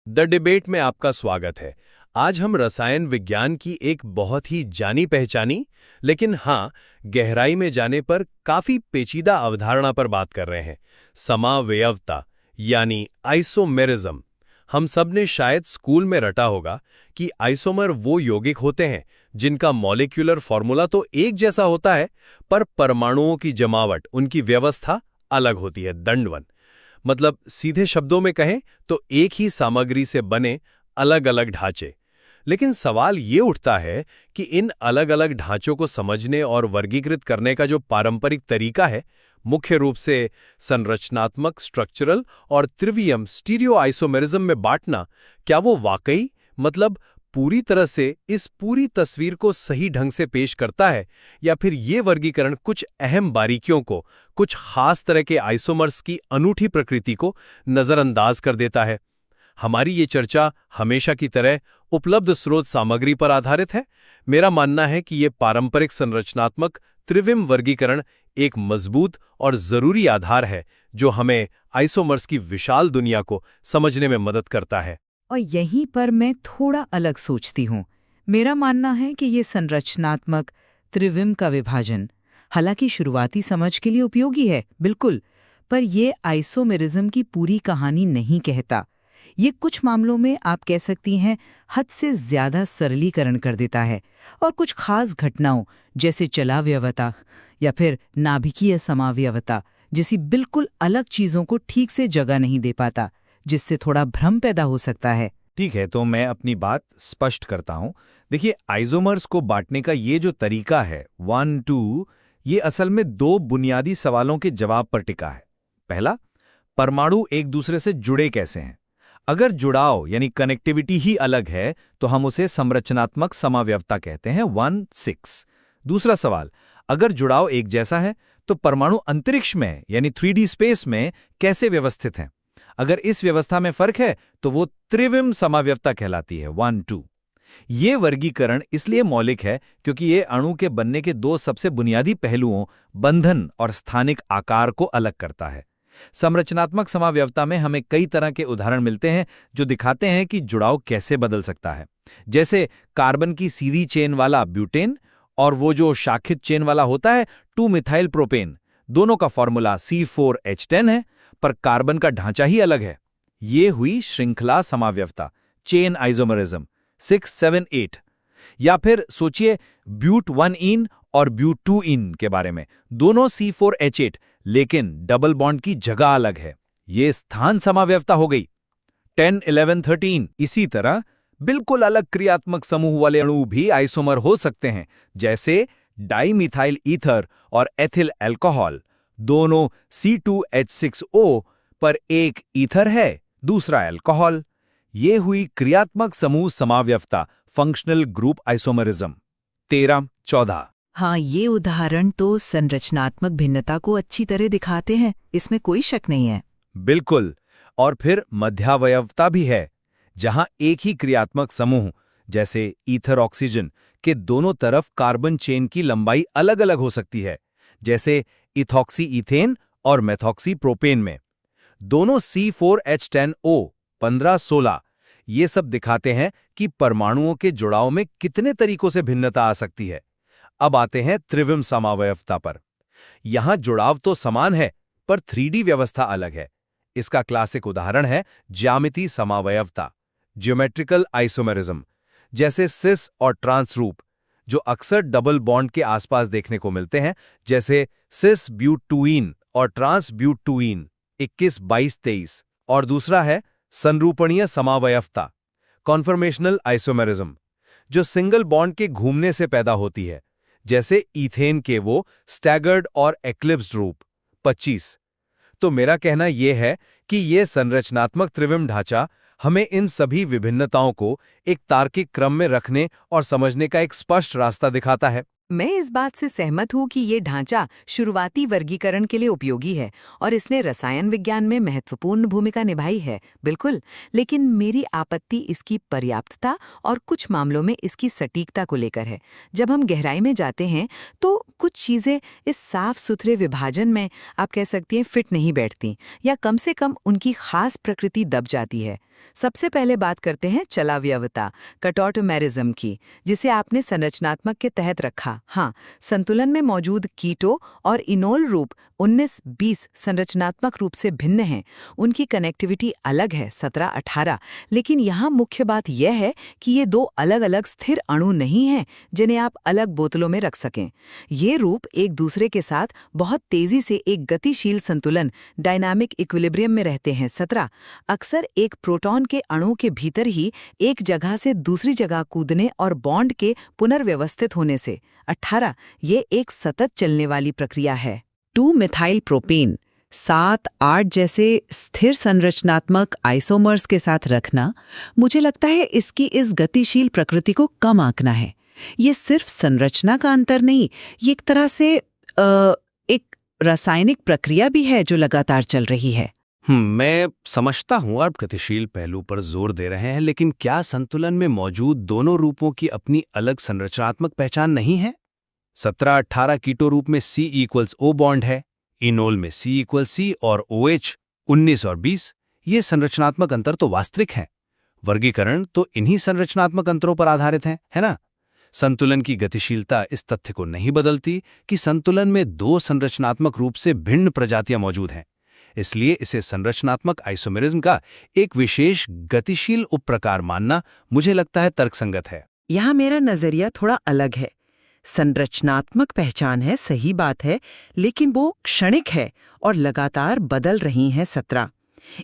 The debate में आपका स्वागत है। आज हम रसायन विज्ञान की एक बहुत ही जानी पहचानी लेकिन हाँ, गहराई में जाने पर काफी पेचीदा अवधारणा पर बात कर रहे हैं। समावयवता यानी आइसोमेरिज्म। हम सब ने शायद स्कूल में रटा होगा कि आइसोमर वो यौगिक होते हैं जिनका मॉलिक्यूलर फॉर्मूला तो एक जैसा होता है, पर परमाणुओं की जमावट, उनकी व्यवस्था अलग होती है। दंडवन मतलब सीधे शब्दों में कहें तो एक ही सामग्री से बने अलग अलग ढांचे। लेकिन सवाल ये उठता है कि इन अलग अलग ढांचों को समझने और वर्गीकृत करने का जो पारंपरिक तरीका है, मुख्य रूप से संरचनात्मक स्ट्रक्चरल और त्रिवियम स्टीरियो आइसोमेरिज्म में बांटना, क्या वो वाकई मतलब पूरी तरह से इस पूरी तस्वीर को सही ढंग से पेश करता है, या फिर ये वर्गीकरण कुछ अहम बारीकियों को, कुछ खास तरह के आइसोमर्स की अनूठी प्रकृति को नजरअंदाज कर देता है? हमारी ये चर्चा हमेशा की तरह उपलब्ध स्रोत सामग्री पर आधारित है। मेरा मानना है कि ये पारंपरिक संरचनात्मक त्रिविम वर्गीकरण एक मजबूत और जरूरी आधार है जो हमें आइसोमर्स की विशाल दुनिया को समझने में मदद करता है। और यहीं पर मैं थोड़ा अलग सोचती हूँ। मेरा मानना है कि ये संरचनात्मक त्रिविम का विभाजन हालांकि शुरुआती समझ के लिए उपयोगी है, बिल्कुल, पर ये आइसोमेरिज्म की पूरी कहानी नहीं कहता। ये कुछ मामलों में आप कह सकती हैं हद से ज्यादा सरलीकरण कर देता है और कुछ खास घटनाओं जैसे चलावयवता या फिर नाभिकीय समावयवता जैसी बिल्कुल अलग चीजों को ठीक से जगह नहीं दे पाता, जिससे थोड़ा भ्रम पैदा हो सकता है। ठीक है, तो मैं अपनी बात स्पष्ट करता हूं। देखिए, आइसोमर्स को बांटने का ये जो तरीका है 1-2, ये असल में दो बुनियादी सवालों के जवाब पर टिका है। पहला, परमाणु एक दूसरे से जुड़े कैसे हैं? अगर जुड़ाव यानी कनेक्टिविटी ही अलग है तो हम उसे संरचनात्मक समावयवता कहते हैं 1-6। दूसरा सवाल, अगर जुड़ाव एक जैसा है तो परमाणु अंतरिक्ष में यानी 3D स्पेस में कैसे व्यवस्थित हैं? अगर इस व्यवस्था में फर्क है तो वो त्रिविम समावयवता कहलाती है 1-2। ये वर्गीकरण इसलिए मौलिक है क्योंकि ये अणु के बनने के दो सबसे बुनियादी पहलुओं बंधन और स्थानिक आकार को अलग करता है। संरचनात्मक समावयवता में हमें कई तरह के उदाहरण मिलते हैं जो दिखाते हैं कि जुड़ाव कैसे बदल सकता है, जैसे कार्बन की सीधी चेन वाला ब्यूटेन और वो जो शाखित चेन वाला होता है 2-मिथाइल प्रोपेन। दोनों का फॉर्मूला C4H10 है, पर कार्बन का ढांचा ही अलग है। ये हुई श्रृंखला समावयवता, चेन आइसोमरिज्म 6-7-8। या फिर सोचिए ब्यूट 1-इन और ब्यूट 2-इन के बारे में। दोनों C4H8, लेकिन डबल बॉन्ड की जगह अलग है। ये स्थान समावयवता हो गई 10-11-13। इसी तरह बिल्कुल अलग क्रियात्मक समूह वाले अणु भी आइसोमर हो सकते हैं, जैसे डाइमिथाइल ईथर और एथिल अल्कोहल। दोनों C2H6O, पर एक ईथर है, दूसरा अल्कोहल। ये हुई क्रियात्मक समूह समावयवता, फंक्शनल ग्रुप आइसोमरिज्म 13-14। हाँ, ये उदाहरण तो संरचनात्मक भिन्नता को अच्छी तरह दिखाते हैं, इसमें कोई शक नहीं है। बिल्कुल। और फिर मध्यावयवता भी है, जहां एक ही क्रियात्मक समूह जैसे ईथर ऑक्सीजन के दोनों तरफ कार्बन चेन की लंबाई अलग अलग हो सकती है, जैसे इथॉक्सी ईथेन और मेथॉक्सी प्रोपेन में। दोनों C4H10O 15-16। ये सब दिखाते हैं कि परमाणुओं के जुड़ाव में कितने तरीकों से भिन्नता आ सकती है। अब आते हैं त्रिविम समावयवता पर। यहां जुड़ाव तो समान है, पर 3D व्यवस्था अलग है। इसका क्लासिक उदाहरण है ज्यामिति समावयवता, ज्योमेट्रिकल आइसोमेरिज्म, जैसे सिस और ट्रांस रूप, जो अक्सर डबल बॉन्ड के आसपास देखने को मिलते हैं, जैसे सिस ब्यूट 2-इन और ट्रांस ब्यूट 2-इन 21-22-23। और दूसरा है संरूपणीय समावयवता, कॉन्फर्मेशनल आइसोमेरिज्म, जो सिंगल बॉन्ड के घूमने से पैदा होती है, जैसे ईथेन के वो स्टैगर्ड और एक्लिप्स्ड रूप 25। तो मेरा कहना यह है कि यह संरचनात्मक त्रिविम ढांचा हमें इन सभी विभिन्नताओं को एक तार्किक क्रम में रखने और समझने का एक स्पष्ट रास्ता दिखाता है। मैं इस बात से सहमत हूँ कि ये ढांचा शुरुआती वर्गीकरण के लिए उपयोगी है और इसने रसायन विज्ञान में महत्वपूर्ण भूमिका निभाई है, बिल्कुल। लेकिन मेरी आपत्ति इसकी पर्याप्तता और कुछ मामलों में इसकी सटीकता को लेकर है। जब हम गहराई में जाते हैं तो कुछ चीज़ें इस साफ सुथरे विभाजन में, आप कह सकती हैं, फिट नहीं बैठती, या कम से कम उनकी खास प्रकृति दब जाती है। सबसे पहले बात करते हैं चलावयवता, कटौटोमेरिज्म की, जिसे आपने संरचनात्मक के तहत रखा। हाँ, संतुलन में मौजूद कीटो और इनोल रूप 19-20 संरचनात्मक रूप से भिन्न हैं। उनकी कनेक्टिविटी अलग है, 17-18। लेकिन यहाँ मुख्य बात यह है कि ये दो अलग अलग स्थिर अणु नहीं हैं जिन्हें आप अलग बोतलों में रख सकें। ये रूप एक दूसरे के साथ बहुत तेजी से एक गतिशील संतुलन, डायनामिक इक्विलिब्रियम में रहते हैं। 17 अक्सर एक प्रोटॉन के अणु के भीतर ही एक जगह से दूसरी जगह कूदने और बॉन्ड के पुनर्व्यवस्थित होने से। 18 ये एक सतत चलने वाली प्रक्रिया है। 2-मिथाइल प्रोपेन 7-8 जैसे स्थिर संरचनात्मक आइसोमर्स के साथ रखना, मुझे लगता है इसकी इस गतिशील प्रकृति को कम आंकना है। ये सिर्फ संरचना का अंतर नहीं, ये एक तरह से एक रासायनिक प्रक्रिया भी है जो लगातार चल रही है। मैं समझता हूँ आप गतिशील पहलू पर जोर दे रहे हैं, लेकिन क्या संतुलन में मौजूद दोनों रूपों की अपनी अलग संरचनात्मक पहचान नहीं है? 17-18 कीटो रूप में C=O बॉन्ड है, इनोल में C=C और OH 19 और 20। ये संरचनात्मक अंतर तो वास्तविक हैं। वर्गीकरण तो इन्हीं संरचनात्मक अंतरों पर आधारित है ना? संतुलन की गतिशीलता इस तथ्य को नहीं बदलती कि संतुलन में दो संरचनात्मक रूप से भिन्न प्रजातियां मौजूद हैं। इसलिए इसे संरचनात्मक आइसोमेरिज्म का एक विशेष गतिशील उपप्रकार मानना मुझे लगता है तर्कसंगत है। यहाँ मेरा नजरिया थोड़ा अलग है। संरचनात्मक पहचान है, सही बात है, लेकिन वो क्षणिक है और लगातार बदल रही हैं। 17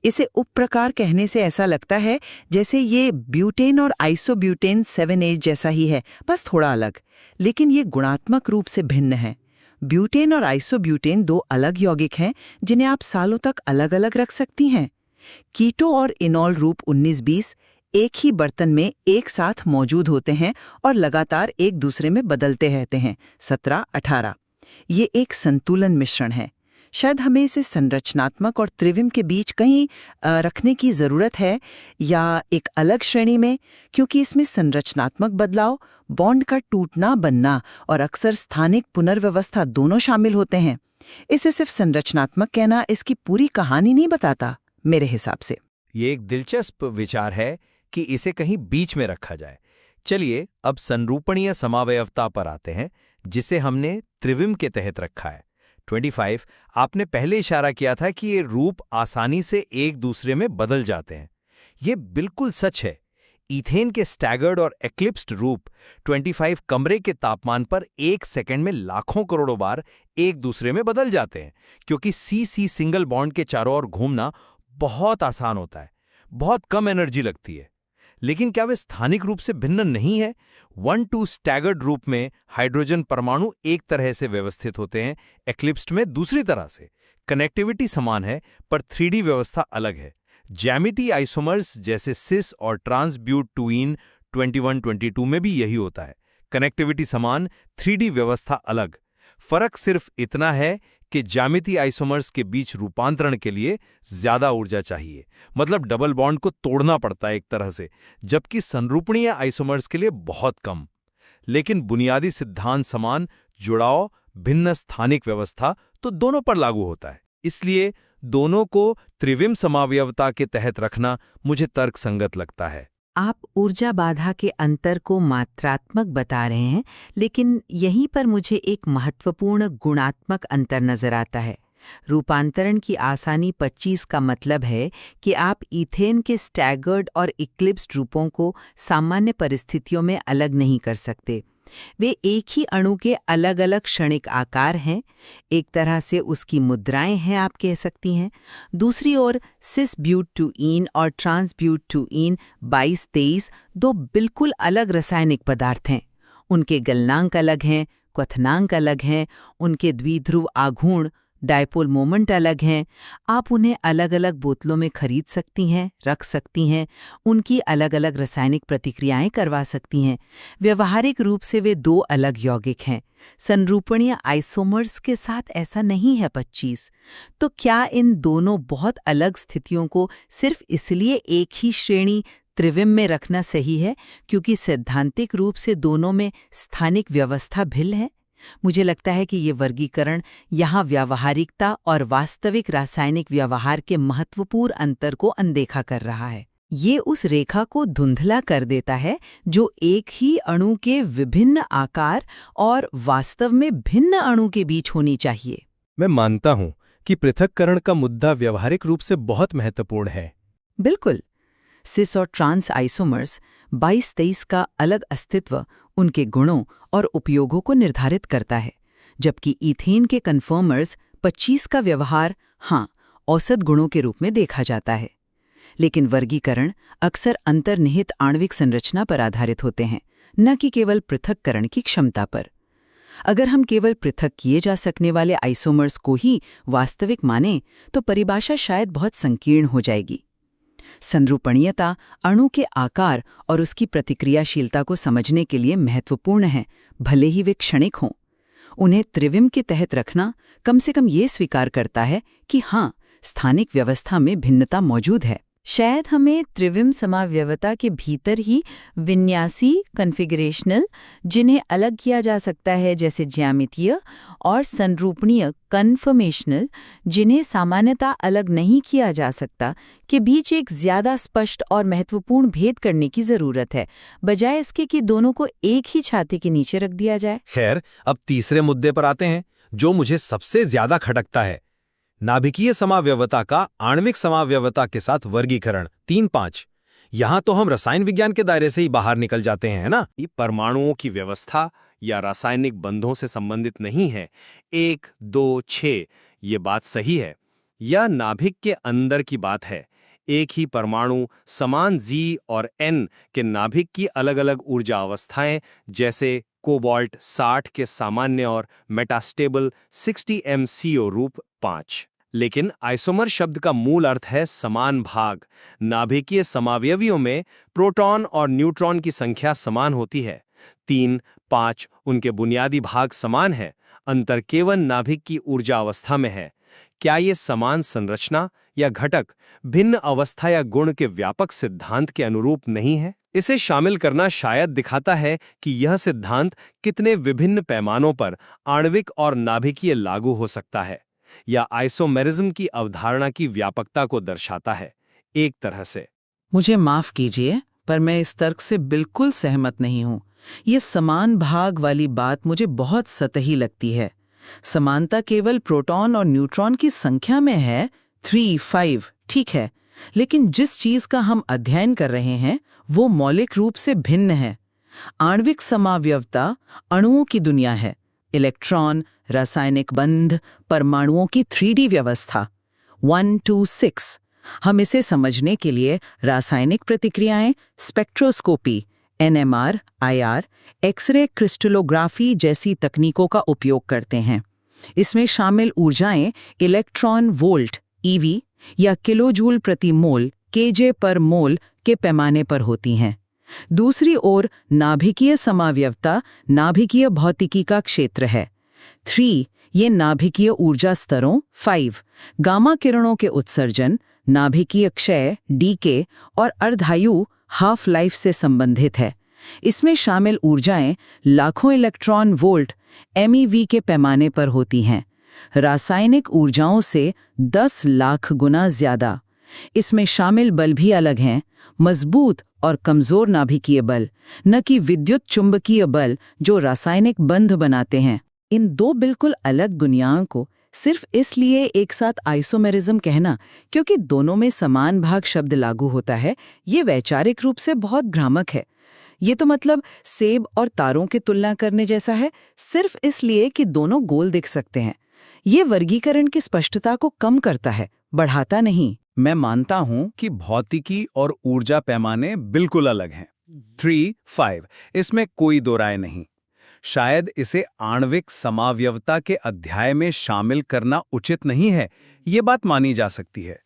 इसे उपप्रकार कहने से ऐसा लगता है जैसे ये ब्यूटेन और आइसोब्यूटेन 7-8 जैसा ही है, बस थोड़ा अलग। लेकिन ये गुणात्मक रूप से भिन्न है। ब्यूटेन और आइसोब्यूटेन दो अलग यौगिक हैं जिन्हें आप सालों तक अलग अलग रख सकती हैं। कीटो और इनोल रूप 19-20 एक ही बर्तन में एक साथ मौजूद होते हैं और लगातार एक दूसरे में बदलते रहते हैं। 17-18 ये एक संतुलन मिश्रण है। शायद हमें इसे संरचनात्मक और त्रिविम के बीच कहीं रखने की जरूरत है, या एक अलग श्रेणी में, क्योंकि इसमें संरचनात्मक बदलाव, बॉन्ड का टूटना बनना और अक्सर स्थानिक पुनर्व्यवस्था दोनों शामिल होते हैं। इसे सिर्फ संरचनात्मक कहना इसकी पूरी कहानी नहीं बताता मेरे हिसाब से। ये एक दिलचस्प विचार है कि इसे कहीं बीच में रखा जाए। चलिए अब संरूपणीय समावयवता पर आते हैं, जिसे हमने त्रिविम के तहत रखा है। 25 आपने पहले इशारा किया था कि ये रूप आसानी से एक दूसरे में बदल जाते हैं। ये बिल्कुल सच है। ईथेन के स्टैगर्ड और एक्लिप्स्ड रूप 25 कमरे के तापमान पर 1 सेकंड में लाखों करोड़ों बार एक दूसरे में बदल जाते हैं, क्योंकि C सिंगल बॉन्ड के चारों ओर घूमना बहुत आसान होता है, बहुत कम एनर्जी लगती है। लेकिन क्या वे स्थानिक रूप से भिन्न नहीं है? 1-2 स्टैगर्ड रूप में हाइड्रोजन परमाणु एक तरह से व्यवस्थित होते हैं, एक्लिप्स्ड में दूसरी तरह से। कनेक्टिविटी समान है पर 3D व्यवस्था अलग है। ज्यामिति आइसोमर्स जैसे सिस और ट्रांसब्यूटुइन 21-22 में भी यही होता है। कनेक्टिविटी समान, 3D व्यवस्था अलग। फर्क सिर्फ इतना है कि ज्यामिति आइसोमर्स के बीच रूपांतरण के लिए ज्यादा ऊर्जा चाहिए, मतलब डबल बॉन्ड को तोड़ना पड़ता है एक तरह से, जबकि संरूपणीय आइसोमर्स के लिए बहुत कम। लेकिन बुनियादी सिद्धांत समान, जुड़ाव, भिन्न स्थानिक व्यवस्था तो दोनों पर लागू होता है। इसलिए दोनों को त्रिविम समावयवता के तहत रखना मुझे तर्कसंगत लगता है। आप ऊर्जा बाधा के अंतर को मात्रात्मक बता रहे हैं, लेकिन यहीं पर मुझे एक महत्वपूर्ण गुणात्मक अंतर नजर आता है। रूपांतरण की आसानी 25 का मतलब है कि आप ईथेन के स्टैगर्ड और इक्लिप्स्ड रूपों को सामान्य परिस्थितियों में अलग नहीं कर सकते। वे एक ही अणु के अलग अलग क्षणिक आकार हैं, एक तरह से उसकी मुद्राएं हैं, आप कह सकती हैं। दूसरी ओर सिस-ब्यूटुइन और ट्रांसब्यूटुइन 22-23 दो बिल्कुल अलग रासायनिक पदार्थ हैं। उनके गलनांक अलग हैं, क्वथनांक अलग हैं, उनके द्विध्रुव आघूर्ण डायपोल मोमेंट अलग हैं, आप उन्हें अलग अलग बोतलों में खरीद सकती हैं, रख सकती हैं, उनकी अलग अलग रासायनिक प्रतिक्रियाएं करवा सकती हैं। व्यवहारिक रूप से वे दो अलग यौगिक हैं। संरूपणीय आइसोमर्स के साथ ऐसा नहीं है 25। तो क्या इन दोनों बहुत अलग स्थितियों को सिर्फ इसलिए एक ही श्रेणी त्रिविम में रखना सही है क्योंकि सैद्धांतिक रूप से दोनों में स्थानिक व्यवस्था भिन्न है? मुझे लगता है कि ये वर्गीकरण यहाँ व्यावहारिकता और वास्तविक रासायनिक व्यवहार के महत्वपूर्ण अंतर को अनदेखा कर रहा है। ये उस रेखा को धुंधला कर देता है जो एक ही अणु के विभिन्न आकार और वास्तव में भिन्न अणु के बीच होनी चाहिए। मैं मानता हूं कि पृथक्करण का मुद्दा व्यवहारिक रूप से बहुत महत्वपूर्ण है। बिल्कुल। सिस और ट्रांस आइसोमर्स 22-23 का अलग अस्तित्व उनके गुणों और उपयोगों को निर्धारित करता है, जबकि ईथेन के कन्फर्मर्स 25 का व्यवहार औसत गुणों के रूप में देखा जाता है। लेकिन वर्गीकरण अक्सर अंतर्निहित आणविक संरचना पर आधारित होते हैं, न कि केवल पृथक्करण की क्षमता पर। अगर हम केवल पृथक किए जा सकने वाले आइसोमर्स को ही वास्तविक मानें तो परिभाषा शायद बहुत संकीर्ण हो जाएगी। संरूपणीयता अणु के आकार और उसकी प्रतिक्रियाशीलता को समझने के लिए महत्वपूर्ण है, भले ही वे क्षणिक हों। उन्हें त्रिविम के तहत रखना कम से कम ये स्वीकार करता है कि स्थानिक व्यवस्था में भिन्नता मौजूद है। शायद हमें त्रिविम समाव्यवता के भीतर ही विन्यासी कन्फिगरेशनल, जिन्हें अलग किया जा सकता है जैसे ज्यामितीय, और संरूपणीय कन्फर्मेशनल, जिन्हें सामान्यतः अलग नहीं किया जा सकता, के बीच एक ज्यादा स्पष्ट और महत्वपूर्ण भेद करने की जरूरत है, बजाय इसके कि दोनों को एक ही छाते के नीचे रख दिया जाए। खैर, अब तीसरे मुद्दे पर आते हैं जो मुझे सबसे ज्यादा खटकता है, नाभिकीय समाव्यवता का आणविक समाव्यवता के साथ वर्गीकरण 3-5। यहां तो हम रसायन विज्ञान के दायरे से ही बाहर निकल जाते हैं, है ना? ये परमाणुओं की व्यवस्था या रासायनिक बंधों से संबंधित नहीं है। 1, 2, 6 ये बात सही है। यह नाभिक के अंदर की बात है। एक ही परमाणु समान Z और N के नाभिक की अलग अलग ऊर्जा अवस्थाएं, जैसे कोबाल्ट 60 के सामान्य और मेटास्टेबल 60 MCO रूप 5। लेकिन आइसोमर शब्द का मूल अर्थ है समान भाग। नाभिकीय समावयवियों में प्रोटॉन और न्यूट्रॉन की संख्या समान होती है। 3, 5 उनके बुनियादी भाग समान है, अंतर केवल नाभिक की ऊर्जा अवस्था में है। क्या ये समान संरचना या घटक भिन्न अवस्था या गुण के व्यापक सिद्धांत के अनुरूप नहीं है? इसे शामिल करना शायद दिखाता है कि यह सिद्धांत कितने विभिन्न पैमानों पर आणविक और नाभिकीय लागू हो सकता है, या आइसोमेरिज्म की अवधारणा की व्यापकता को दर्शाता है। एक तरह से मुझे माफ कीजिए, पर मैं इस तर्क से बिल्कुल सहमत नहीं हूं। ये समान भाग वाली बात मुझे बहुत सतही लगती है। समानता केवल प्रोटॉन और न्यूट्रॉन की संख्या में है, 3, 5, ठीक है, लेकिन जिस चीज का हम अध्ययन कर रहे हैं वो मौलिक रूप से भिन्न है। आणविक समावयवता अणुओं की दुनिया है, इलेक्ट्रॉन, रासायनिक बंध, परमाणुओं की 3D व्यवस्था। 1, 2, 6। हम इसे समझने के लिए रासायनिक प्रतिक्रियाएं, spectroscopy, NMR, IR, x-ray crystallography जैसी तकनीकों का उपयोग करते हैं। इसमें शामिल ऊर्जाएं इलेक्ट्रॉन वोल्ट EV या किलोजूल प्रति मोल KJ पर मोल के पैमाने पर होती हैं। दूसरी ओर नाभिकीय समावयवता नाभिकीय भौतिकी का क्षेत्र है। 3 ये नाभिकीय ऊर्जा स्तरों, 5 गामा किरणों के उत्सर्जन, नाभिकीय क्षय डीके और अर्धायु हाफ लाइफ से संबंधित है। इसमें शामिल ऊर्जाएं लाखों इलेक्ट्रॉन वोल्ट MeV के पैमाने पर होती हैं, रासायनिक ऊर्जाओं से 10 लाख गुना ज्यादा। इसमें शामिल बल भी अलग हैं, मजबूत और कमजोर नाभिकीय बल, न कि विद्युत चुंबकीय बल जो रासायनिक बंध बनाते हैं। इन दो बिल्कुल अलग दुनियाओं को सिर्फ इसलिए एक साथ आइसोमेरिज्म कहना क्योंकि दोनों में समान भाग शब्द लागू होता है, ये वैचारिक रूप से बहुत भ्रामक है। ये तो मतलब सेब और तारों की तुलना करने जैसा है, सिर्फ इसलिए कि दोनों गोल दिख सकते हैं। ये वर्गीकरण की स्पष्टता को कम करता है, बढ़ाता नहीं। मैं मानता हूं कि भौतिकी और ऊर्जा पैमाने बिल्कुल अलग हैं। 3, 5 इसमें कोई दो राय नहीं। शायद इसे आणविक समावयवता के अध्याय में शामिल करना उचित नहीं है, ये बात मानी जा सकती है।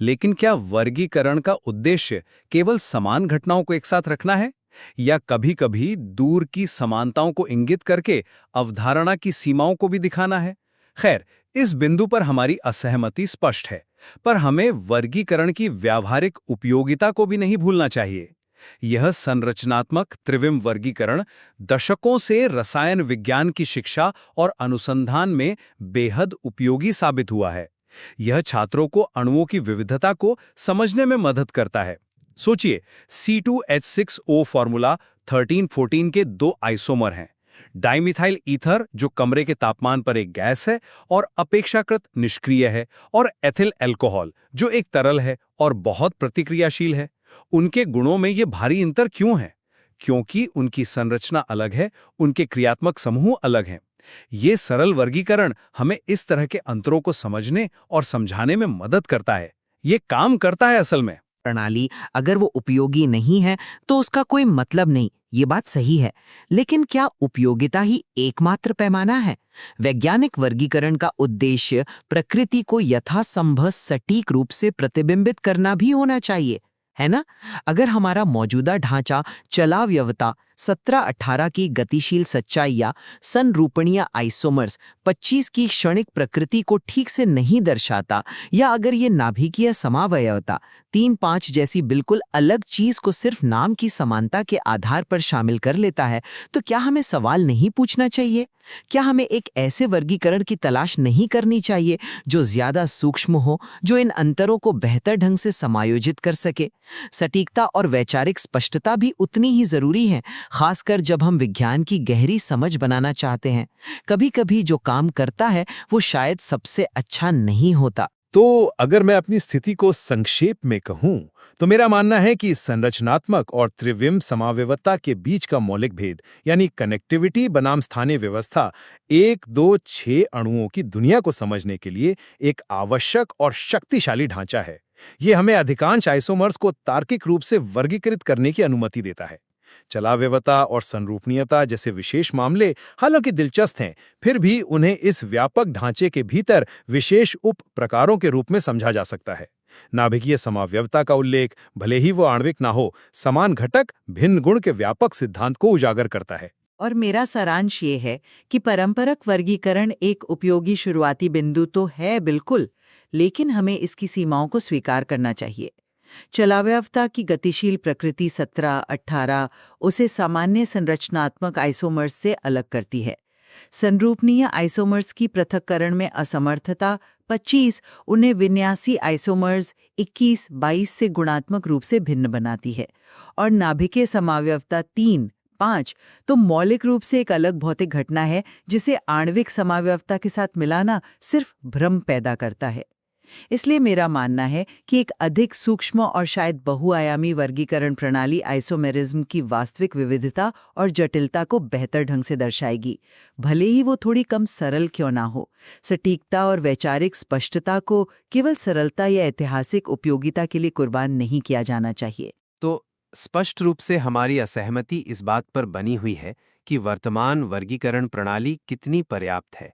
लेकिन क्या वर्गीकरण का उद्देश्य केवल समान घटनाओं को एक साथ रखना है, या कभी-कभी दूर की समानताओं को इंगित करके अवधारणा की सीमाओं को भी दिखाना है? खैर, इस बिंदु पर हमारी असहमति स्पष्ट है, पर हमें वर्गीकरण की व्यावहारिक उपयोगिता को भी नहीं भूलना चाहिए। यह संरचनात्मक त्रिविम वर्गीकरण दशकों से रसायन विज्ञान की शिक्षा और अनुसंधान में बेहद उपयोगी साबित हुआ है। यह छात्रों को अणुओं की विविधता को समझने में मदद करता है। सोचिए, C2H6O फॉर्मूला 1314 के दो आइसोमर हैं। डाइमिथाइल ईथर, जो कमरे के तापमान पर एक गैस है और अपेक्षाकृत निष्क्रिय है, और एथिल अल्कोहल, जो एक तरल है और बहुत प्रतिक्रियाशील है। उनके गुणों में ये भारी अंतर क्यों है? क्योंकि उनकी संरचना अलग है, उनके क्रियात्मक समूह अलग हैं। ये सरल वर्गीकरण हमें इस तरह के अंतरों को समझने और समझाने में मदद करता है। ये काम करता है असल में। प्रणाली अगर वो उपयोगी नहीं है तो उसका कोई मतलब नहीं, ये बात सही है। लेकिन क्या उपयोगिता ही एकमात्र पैमाना है? वैज्ञानिक वर्गीकरण का उद्देश्य प्रकृति को यथासंभव सटीक रूप से प्रतिबिंबित करना भी होना चाहिए, है ना? अगर हमारा मौजूदा ढांचा चलाव्यवता 17-18 की गतिशील सच्चाई या संरूपणीय आइसोमर्स 25 की क्षणिक प्रकृति को ठीक से नहीं दर्शाता, या अगर ये नाभिकीय समावयवता 3-5 जैसी बिल्कुल अलग चीज को सिर्फ नाम की समानता के आधार पर शामिल कर लेता है, तो क्या हमें सवाल नहीं पूछना चाहिए? क्या हमें एक ऐसे वर्गीकरण की तलाश नहीं करनी चाहिए जो ज्यादा सूक्ष्म हो, जो इन अंतरों को बेहतर ढंग से समायोजित कर सके? सटीकता और वैचारिक स्पष्टता भी उतनी ही जरूरी है, खासकर जब हम विज्ञान की गहरी समझ बनाना चाहते हैं। कभी-कभी जो काम करता है वो शायद सबसे अच्छा नहीं होता। तो अगर मैं अपनी स्थिति को संक्षेप में कहूं, तो मेरा मानना है कि संरचनात्मक और त्रिविम समावयवता के बीच का मौलिक भेद, यानी कनेक्टिविटी बनाम स्थानीय व्यवस्था, 1-2-6 अणुओं की दुनिया को समझने के लिए एक आवश्यक और शक्तिशाली ढांचा है। ये हमें अधिकांश आइसोमर्स को तार्किक रूप से वर्गीकृत करने की अनुमति देता है। चलाव्यवता और संरूपणीयता जैसे विशेष मामले हालांकि दिलचस्प हैं, फिर भी उन्हें इस व्यापक ढांचे के भीतर विशेष उप प्रकारों के रूप में समझा जा सकता है। नाभिकीय समावयवता का उल्लेख, भले ही वो आणविक ना हो, समान घटक भिन्न गुण के व्यापक सिद्धांत को उजागर करता है। और मेरा सारांश ये है कि पारंपरिक वर्गीकरण एक उपयोगी शुरुआती बिंदु तो है बिल्कुल, लेकिन हमें इसकी सीमाओं को स्वीकार करना चाहिए। चलाव्यवता की गतिशील प्रकृति 17-18 उसे सामान्य संरचनात्मक आइसोमर्स से अलग करती है। संरूपणीय आइसोमर्स की पृथक्करण में असमर्थता 25 उन्हें विन्यासी आइसोमर्स 21-22 से गुणात्मक रूप से भिन्न बनाती है। और नाभिकीय समावयवता 3-5 तो मौलिक रूप से एक अलग भौतिक घटना है जिसे आणविक समावयवता के साथ मिलाना सिर्फ भ्रम पैदा करता है। इसलिए मेरा मानना है कि एक अधिक सूक्ष्म और शायद बहुआयामी वर्गीकरण प्रणाली आइसोमेरिज्म की वास्तविक विविधता और जटिलता को बेहतर ढंग से दर्शाएगी, भले ही वो थोड़ी कम सरल क्यों ना हो। सटीकता और वैचारिक स्पष्टता को केवल सरलता या ऐतिहासिक उपयोगिता के लिए कुर्बान नहीं किया जाना चाहिए। तो स्पष्ट रूप से हमारी असहमति इस बात पर बनी हुई है कि वर्तमान वर्गीकरण प्रणाली कितनी पर्याप्त है,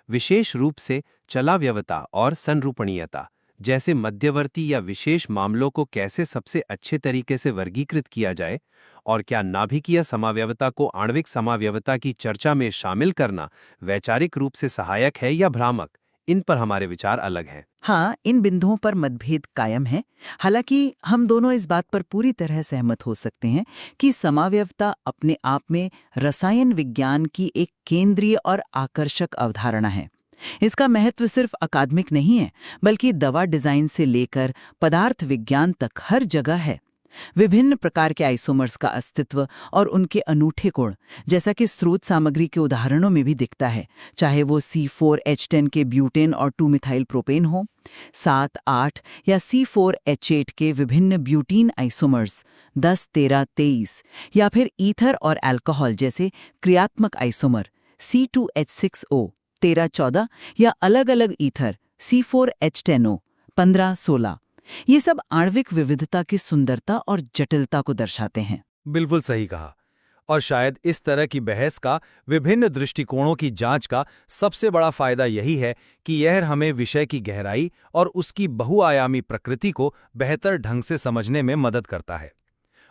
विशेष रूप से चलाव्यवता और संरूपणीयता जैसे मध्यवर्ती या विशेष मामलों को कैसे सबसे अच्छे तरीके से वर्गीकृत किया जाए, और क्या नाभिकीय समावयवता को आणविक समावयवता की चर्चा में शामिल करना वैचारिक रूप से सहायक है या भ्रामक, इन पर हमारे विचार अलग हैं। हाँ, इन बिंदुओं पर मतभेद कायम है। हालांकि हम दोनों इस बात पर पूरी तरह सहमत हो सकते हैं कि समावयवता अपने आप में रसायन विज्ञान की एक केंद्रीय और आकर्षक अवधारणा है। इसका महत्व सिर्फ अकादमिक नहीं है, बल्कि दवा डिजाइन से लेकर पदार्थ विज्ञान तक हर जगह है। विभिन्न प्रकार के आइसोमर्स का अस्तित्व और उनके अनूठे गुण, जैसा कि स्रोत सामग्री के उदाहरणों में भी दिखता है, चाहे वो C4H10 के ब्यूटेन और 2-मिथाइल प्रोपेन हो, 7-8 या C4H8 के विभिन्न ब्यूटीन आइसोमर्स 10-13-23, या फिर ईथर और अल्कोहल जैसे क्रियात्मक आइसोमर C2H6O 13-14 या अलग अलग ईथर C4H10O 15-16। ये सब आणविक विविधता की सुंदरता और जटिलता को दर्शाते हैं। बिल्कुल सही कहा। और शायद इस तरह की बहस का विभिन्न दृष्टिकोणों की जांच का सबसे बड़ा फायदा यही है कि यह हमें विषय की गहराई और उसकी बहुआयामी प्रकृति को बेहतर ढंग से समझने में मदद करता है।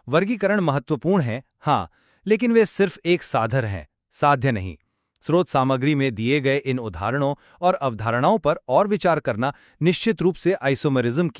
वर्गीकरण महत्वपूर्ण है, हाँ, लेकिन वे सिर्फ एक साधन हैं, साध्य नहीं। स्रोत सामग्री में दिए गए इन उदाहरणों और अवधारणाओं पर और विचार करना निश्चित रूप से आइसोमेरिज्म की